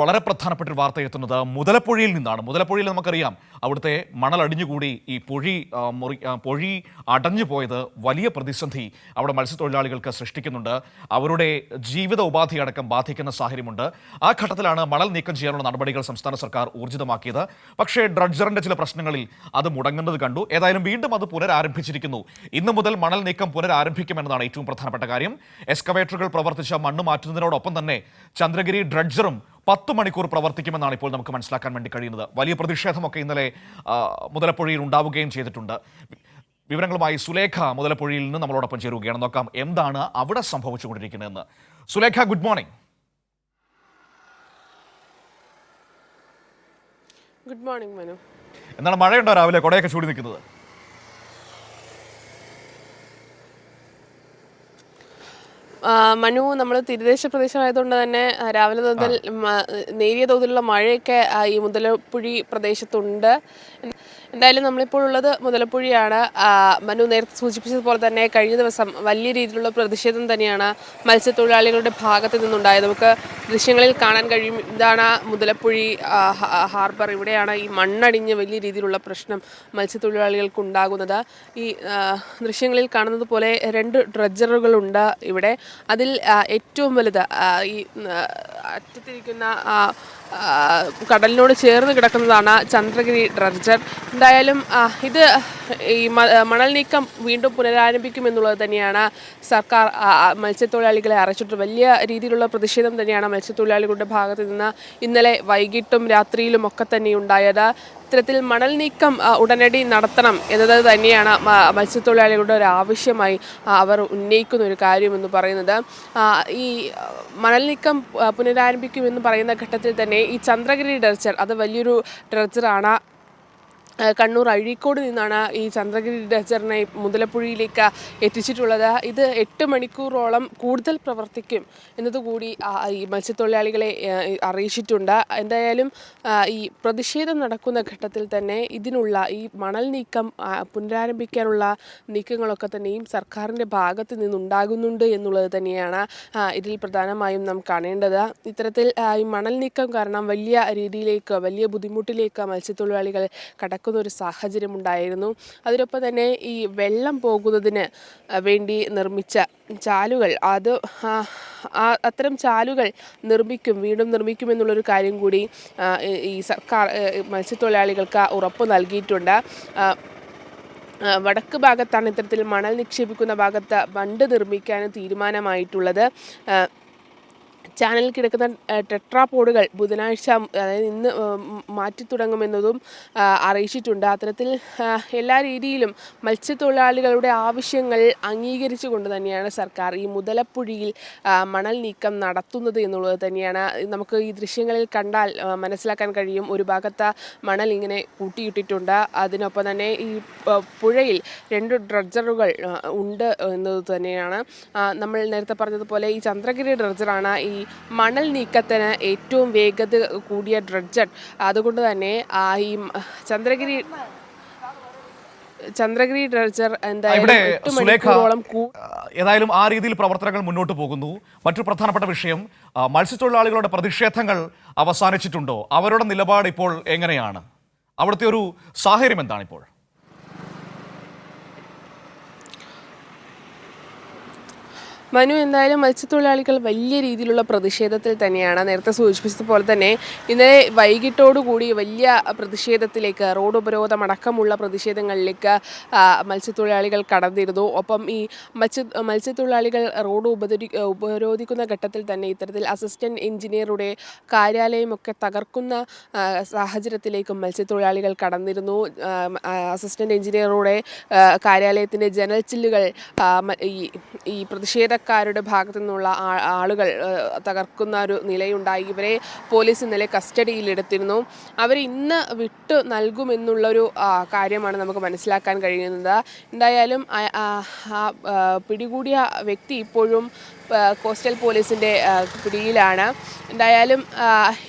വളരെ പ്രധാനപ്പെട്ട ഒരു വാർത്ത എത്തുന്നത് മുതലപ്പുഴയിൽ നിന്നാണ്. മുതലപ്പുഴയിൽ നമുക്കറിയാം അവിടുത്തെ മണൽ അടിഞ്ഞുകൂടി ഈ പൊഴി അടഞ്ഞു പോയത് വലിയ പ്രതിസന്ധി അവിടെ മത്സ്യത്തൊഴിലാളികൾക്ക് സൃഷ്ടിക്കുന്നുണ്ട്. അവരുടെ ജീവിത ഉപാധി അടക്കം ബാധിക്കുന്ന സാഹചര്യമുണ്ട്. ആ ഘട്ടത്തിലാണ് മണൽ നീക്കം ചെയ്യാനുള്ള നടപടികൾ സംസ്ഥാന സർക്കാർ ഊർജിതമാക്കിയത്. പക്ഷേ ഡ്രഡ്ജറിന്റെ ചില പ്രശ്നങ്ങളിൽ അത് മുടങ്ങുന്നത് കണ്ടു. ഏതായാലും വീണ്ടും അത് പുനരാരംഭിച്ചിരിക്കുന്നു. ഇന്നു മുതൽ മണൽ നീക്കം പുനരാരംഭിക്കുമെന്നതാണ് ഏറ്റവും പ്രധാനപ്പെട്ട കാര്യം. എക്സ്കവേറ്ററുകൾ പ്രവർത്തിച്ച മണ്ണ് മാറ്റുന്നതിനോടൊപ്പം തന്നെ ചന്ദ്രഗിരി ഡ്രഡ്ജറും 10 മണിക്കൂർ പ്രവർത്തിക്കുമെന്നാണ് ഇപ്പോൾ നമുക്ക് മനസ്സിലാക്കാൻ വേണ്ടി കഴിയുന്നത്. വലിയ പ്രതിഷേധമൊക്കെ ഇന്നലെ മുതലപ്പുഴയിൽ ഉണ്ടാവുകയും ചെയ്തിട്ടുണ്ട്. വിവരങ്ങളുമായി സുലേഖ മുതലപ്പുഴയിൽ നിന്ന് നമ്മളോടൊപ്പം ചേരുകയാണ്. നോക്കാം എന്താണ് അവിടെ സംഭവിച്ചുകൊണ്ടിരിക്കുന്നതെന്ന്. Sulekha, good morning. Good morning Manu. എന്താണ്, മഴയുണ്ടോ രാവിലെ? കൊടയൊക്കെ ചൂടി നിൽക്കുന്നത്? മനു, നമ്മൾ തീരദേശ പ്രദേശമായതുകൊണ്ട് തന്നെ രാവിലെ മുതൽ നേരിയ തോതിലുള്ള മഴയൊക്കെ ഈ മുതലപ്പുഴി പ്രദേശത്തുണ്ട്. എന്തായാലും നമ്മളിപ്പോൾ ഉള്ളത് മുതലപ്പുഴയാണ്. മനു നേരത്തെ സൂചിപ്പിച്ചതുപോലെ തന്നെ കഴിഞ്ഞ ദിവസം വലിയ രീതിയിലുള്ള പ്രതിഷേധം തന്നെയാണ് മത്സ്യത്തൊഴിലാളികളുടെ ഭാഗത്ത് നിന്നുണ്ടായത്. നമുക്ക് ദൃശ്യങ്ങളിൽ കാണാൻ കഴിയും. ഇതാണ് മുതലപ്പുഴി ഹാർബർ. ഇവിടെയാണ് ഈ മണ്ണടിഞ്ഞ് വലിയ രീതിയിലുള്ള പ്രശ്നം മത്സ്യത്തൊഴിലാളികൾക്ക് ഉണ്ടാകുന്നത്. ഈ ദൃശ്യങ്ങളിൽ കാണുന്നത് പോലെ 2 ഡ്രഡ്ജറുകളുണ്ട് ഇവിടെ. അതിൽ ഏറ്റവും വലുത് ഈ അറ്റത്തിരിക്കുന്ന കടലിനോട് ചേർന്ന് കിടക്കുന്നതാണ് ചന്ദ്രഗിരി ഡ്രഡ്ജർ. എന്തായാലും ഇത് ഈ മണൽ നീക്കം വീണ്ടും പുനരാരംഭിക്കുമെന്നുള്ളത് തന്നെയാണ് സർക്കാർ മത്സ്യത്തൊഴിലാളികളെ അറിയിച്ചിട്ട്. വലിയ രീതിയിലുള്ള പ്രതിഷേധം തന്നെയാണ് മത്സ്യത്തൊഴിലാളികളുടെ ഭാഗത്ത് നിന്ന് ഇന്നലെ വൈകിട്ടും രാത്രിയിലും ഒക്കെ തന്നെ ഉണ്ടായത്. ഇത്തരത്തിൽ മണൽ നീക്കം ഉടനടി നടത്തണം എന്നത് തന്നെയാണ് മത്സ്യത്തൊഴിലാളികളുടെ ഒരു ആവശ്യമായി അവർ ഉന്നയിക്കുന്ന ഒരു കാര്യമെന്ന് പറയുന്നത്. ഈ മണൽ നീക്കം പുനരാരംഭിക്കുമെന്ന് പറയുന്ന ഘട്ടത്തിൽ തന്നെ ഈ ചന്ദ്രഗിരി ഡ്രഡ്ജർ അത് വലിയൊരു ഡ്രഡ്ജറാണ്. കണ്ണൂർ അഴീക്കോട് നിന്നാണ് ഈ ചന്ദ്രഗിരി ഡ്രഡ്ജറിനെ മുതലപ്പുഴയിലേക്ക് എത്തിച്ചിട്ടുള്ളത്. ഇത് 8 മണിക്കൂറോളം കൂടുതൽ പ്രവർത്തിക്കും എന്നതുകൂടി ഈ മത്സ്യത്തൊഴിലാളികളെ അറിയിച്ചിട്ടുണ്ട്. എന്തായാലും ഈ പ്രതിഷേധം നടക്കുന്ന ഘട്ടത്തിൽ തന്നെ ഇതിനുള്ള ഈ മണൽ നീക്കം പുനരാരംഭിക്കാനുള്ള നീക്കങ്ങളൊക്കെ തന്നെയും സർക്കാരിൻ്റെ ഭാഗത്ത് നിന്നുണ്ടാകുന്നുണ്ട് എന്നുള്ളത് തന്നെയാണ് ഇതിൽ പ്രധാനമായും നാം കാണേണ്ടത്. ഇത്തരത്തിൽ ഈ മണൽ നീക്കം കാരണം വലിയ ബുദ്ധിമുട്ടിലേക്ക് മത്സ്യത്തൊഴിലാളികൾ ഒരു സാഹചര്യം ഉണ്ടായിരുന്നു. അതിനൊപ്പം തന്നെ ഈ വെള്ളം പോകുന്നതിന് വേണ്ടി നിർമ്മിച്ച ചാലുകൾ അത്തരം ചാലുകൾ വീണ്ടും നിർമ്മിക്കുമെന്നുള്ളൊരു കാര്യം കൂടി ഈ സർക്കാർ മത്സ്യത്തൊഴിലാളികൾക്ക് ഉറപ്പ് നൽകിയിട്ടുണ്ട്. വടക്ക് ഭാഗത്താണ് ഇത്തരത്തിൽ മണൽ നിക്ഷേപിക്കുന്ന ഭാഗത്ത് ബണ്ട് നിർമ്മിക്കാനും തീരുമാനമായിട്ടുള്ളത്. ചാനലിൽ കിടക്കുന്ന ടെട്രാപോഡുകൾ ബുധനാഴ്ച, അതായത് ഇന്ന് മാറ്റി തുടങ്ങുമെന്നതും അറിയിച്ചിട്ടുണ്ട്. അത്തരത്തിൽ എല്ലാ രീതിയിലും മത്സ്യത്തൊഴിലാളികളുടെ ആവശ്യങ്ങൾ അംഗീകരിച്ചുകൊണ്ട് തന്നെയാണ് സർക്കാർ ഈ മുതലപ്പുഴയിൽ മണൽ നീക്കം നടത്തുന്നത് എന്നുള്ളത് തന്നെയാണ് നമുക്ക് ഈ ദൃശ്യങ്ങളിൽ കണ്ടാൽ മനസ്സിലാക്കാൻ കഴിയും. ഒരു ഭാഗത്ത് മണൽ ഇങ്ങനെ കൂട്ടിയിട്ടിട്ടുണ്ട്. അതിനൊപ്പം തന്നെ ഈ പുഴയിൽ 2 ഡ്രഡ്ജറുകൾ ഉണ്ട് എന്നത് തന്നെയാണ്. നമ്മൾ നേരത്തെ പറഞ്ഞതുപോലെ ഈ ചന്ദ്രഗിരി ഡ്രഡ്ജറാണ് ഈ മണൽ നീക്കത്തിന് ഏറ്റവും വേഗത കൂടിയ ഡ്രഡ്ജർ. അതുകൊണ്ട് തന്നെ ഈ ചന്ദ്രഗിരി ഡ്രഡ്ജർ ഏതായാലും ആ രീതിയിൽ പ്രവർത്തനങ്ങൾ മുന്നോട്ട് പോകുന്നു. മറ്റു പ്രധാനപ്പെട്ട വിഷയം, മത്സ്യത്തൊഴിലാളികളുടെ പ്രതിഷേധങ്ങൾ അവസാനിച്ചിട്ടുണ്ടോ? അവരുടെ നിലപാട് ഇപ്പോൾ എങ്ങനെയാണ്? അവിടുത്തെ ഒരു സാഹചര്യം എന്താണ് ഇപ്പോൾ? മനു, എന്തായാലും മത്സ്യത്തൊഴിലാളികൾ വലിയ രീതിയിലുള്ള പ്രതിഷേധത്തിൽ തന്നെയാണ്. നേരത്തെ സൂചിപ്പിച്ചതുപോലെ തന്നെ ഇന്നലെ വൈകിട്ടോടുകൂടി വലിയ പ്രതിഷേധത്തിലേക്ക്, റോഡ് ഉപരോധം അടക്കമുള്ള പ്രതിഷേധങ്ങളിലേക്ക് മത്സ്യത്തൊഴിലാളികൾ കടന്നിരുന്നു. ഒപ്പം ഈ മത്സ്യത്തൊഴിലാളികൾ റോഡ് ഉപരോധിക്കുന്ന ഘട്ടത്തിൽ തന്നെ ഇത്തരത്തിൽ അസിസ്റ്റന്റ് എഞ്ചിനീയറുടെ കാര്യാലയമൊക്കെ തകർക്കുന്ന സാഹചര്യത്തിലേക്കും മത്സ്യത്തൊഴിലാളികൾ കടന്നിരുന്നു. അസിസ്റ്റന്റ് എഞ്ചിനീയറുടെ കാര്യാലയത്തിൻ്റെ ജനൽ ചില്ലുകൾ ഈ പ്രതിഷേധക്കാരുടെ ഭാഗത്തു നിന്നുള്ള ആളുകൾ തകർക്കുന്ന ഒരു നിലയുണ്ടായി. ഇവരെ പോലീസ് ഇന്നലെ കസ്റ്റഡിയിലെടുത്തിരുന്നു. അവർ ഇന്ന് വിട്ടു നൽകുമെന്നുള്ളൊരു കാര്യമാണ് നമുക്ക് മനസ്സിലാക്കാൻ കഴിയുന്നത്. എന്തായാലും പിടികൂടിയ വ്യക്തി ഇപ്പോഴും കോസ്റ്റൽ പോലീസിൻ്റെ പിടിയിലാണ്. എന്തായാലും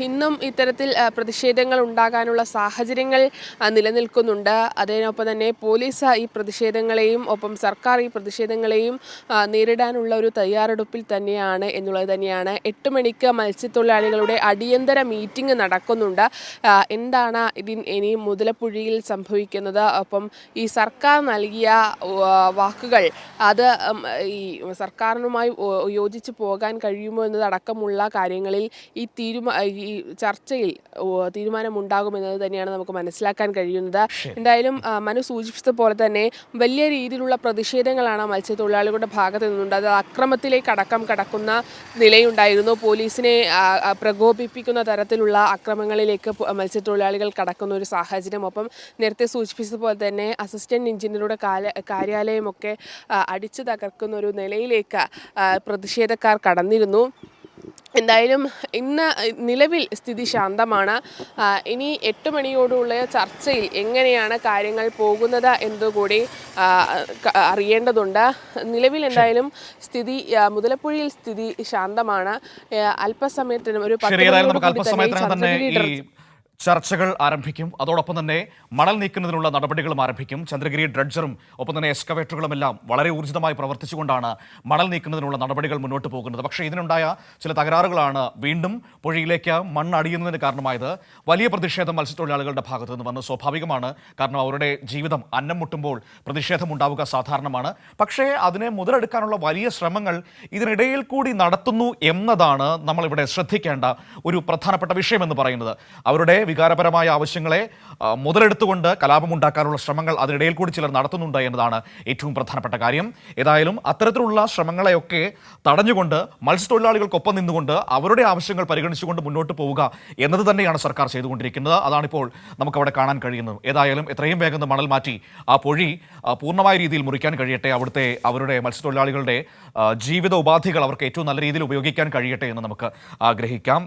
ഇന്നും ഇത്തരത്തിൽ പ്രതിഷേധങ്ങൾ ഉണ്ടാകാനുള്ള സാഹചര്യങ്ങൾ നിലനിൽക്കുന്നുണ്ട്. അതിനൊപ്പം തന്നെ പോലീസ് ഈ പ്രതിഷേധങ്ങളെയും ഒപ്പം സർക്കാർ ഈ പ്രതിഷേധങ്ങളെയും നേരിടാനുള്ള ഒരു തയ്യാറെടുപ്പിൽ തന്നെയാണ് എന്നുള്ളത് തന്നെയാണ്. 8 മണിക്ക് മത്സ്യത്തൊഴിലാളികളുടെ അടിയന്തര മീറ്റിംഗ് നടക്കുന്നുണ്ട്. എന്താണ് ഇനി മുതലപ്പുഴയിൽ സംഭവിക്കുന്നത്, ഒപ്പം ഈ സർക്കാർ നൽകിയ വാക്കുകൾ അത് ഈ സർക്കാരിനുമായി യോജിച്ച് പോകാൻ കഴിയുമോ എന്നതടക്കമുള്ള കാര്യങ്ങളിൽ ഈ ചർച്ചയിൽ തീരുമാനമുണ്ടാകുമെന്നത് തന്നെയാണ് നമുക്ക് മനസ്സിലാക്കാൻ കഴിയുന്നത്. എന്തായാലും മനു സൂചിപ്പിച്ചതുപോലെ തന്നെ വലിയ രീതിയിലുള്ള പ്രതിഷേധങ്ങളാണ് മത്സ്യത്തൊഴിലാളികളുടെ ഭാഗത്ത് നിന്നുണ്ട്. അത് അക്രമത്തിലേക്ക് അടക്കം കടക്കുന്ന നിലയുണ്ടായിരുന്നു. പോലീസിനെ പ്രകോപിപ്പിക്കുന്ന തരത്തിലുള്ള അക്രമങ്ങളിലേക്ക് മത്സ്യത്തൊഴിലാളികൾ കടക്കുന്ന ഒരു സാഹചര്യം. ഒപ്പം നേരത്തെ സൂചിപ്പിച്ചതുപോലെ തന്നെ അസിസ്റ്റന്റ് എഞ്ചിനീയറുടെ കാര്യാലയമൊക്കെ അടിച്ചു തകർക്കുന്ന ഒരു നിലയിലേക്ക് പ്രതിഷേധക്കാർ കടന്നിരുന്നു. എന്തായാലും ഇന്ന് നിലവിൽ സ്ഥിതി ശാന്തമാണ്. ഇനി 8 മണിയോടുള്ള ചർച്ചയിൽ എങ്ങനെയാണ് കാര്യങ്ങൾ പോകുന്നത് എന്നതുകൂടി അറിയേണ്ടതുണ്ട്. നിലവിൽ എന്തായാലും മുതലപ്പുഴയിൽ സ്ഥിതി ശാന്തമാണ്. അല്പസമയത്തിനും ഒരു 10 തന്നെ ചർച്ചകൾ ആരംഭിക്കും. അതോടൊപ്പം തന്നെ മണൽ നീക്കുന്നതിനുള്ള നടപടികളും ആരംഭിക്കും. ചന്ദ്രഗിരി ഡ്രഡ്ജറും ഒപ്പം തന്നെ എക്സ്കവേറ്ററുകളും എല്ലാം വളരെ ഊർജിതമായി പ്രവർത്തിച്ചുകൊണ്ടാണ് മണൽ നീക്കുന്നതിനുള്ള നടപടികൾ മുന്നോട്ട് പോകുന്നത്. പക്ഷേ ഇതിനുണ്ടായ ചില തകരാറുകളാണ് വീണ്ടും പുഴയിലേക്ക് മണ്ണ് അടിയുന്നതിന് കാരണമായത്. വലിയ പ്രതിഷേധം മത്സ്യത്തൊഴിലാളികളുടെ ഭാഗത്തു നിന്ന് വന്നു. സ്വാഭാവികമാണ്, കാരണം അവരുടെ ജീവിതം അന്നം മുട്ടുമ്പോൾ പ്രതിഷേധമുണ്ടാവുക സാധാരണമാണ്. പക്ഷേ അതിനെ മുതലെടുക്കാനുള്ള വലിയ ശ്രമങ്ങൾ ഇതിനിടയിൽ കൂടി നടത്തുന്നു എന്നതാണ് നമ്മളിവിടെ ശ്രദ്ധിക്കേണ്ട ഒരു പ്രധാനപ്പെട്ട വിഷയമെന്ന് പറയുന്നത്. അവരുടെ വികാരപരമായ ആവശ്യങ്ങളെ മുതലെടുത്തുകൊണ്ട് കലാപമുണ്ടാക്കാനുള്ള ശ്രമങ്ങൾ അതിനിടയിൽ കൂടി ചിലർ നടത്തുന്നുണ്ട് എന്നതാണ് ഏറ്റവും പ്രധാനപ്പെട്ട കാര്യം. ഏതായാലും അത്തരത്തിലുള്ള ശ്രമങ്ങളെയൊക്കെ തടഞ്ഞുകൊണ്ട് മത്സ്യത്തൊഴിലാളികൾക്കൊപ്പം നിന്നുകൊണ്ട് അവരുടെ ആവശ്യങ്ങൾ പരിഗണിച്ചുകൊണ്ട് മുന്നോട്ട് പോവുക എന്നത് തന്നെയാണ് സർക്കാർ ചെയ്തുകൊണ്ടിരിക്കുന്നത്. അതാണിപ്പോൾ നമുക്കവിടെ കാണാൻ കഴിയുന്നത്. ഏതായാലും എത്രയും വേഗം മണൽ മാറ്റി ആ പൊഴി പൂർണ്ണമായ രീതിയിൽ മുറിക്കാൻ കഴിയട്ടെ. അവരുടെ മത്സ്യത്തൊഴിലാളികളുടെ ജീവിത ഉപാധികൾ അവർക്ക് ഏറ്റവും നല്ല രീതിയിൽ ഉപയോഗിക്കാൻ കഴിയട്ടെ എന്ന് നമുക്ക് ആഗ്രഹിക്കാം.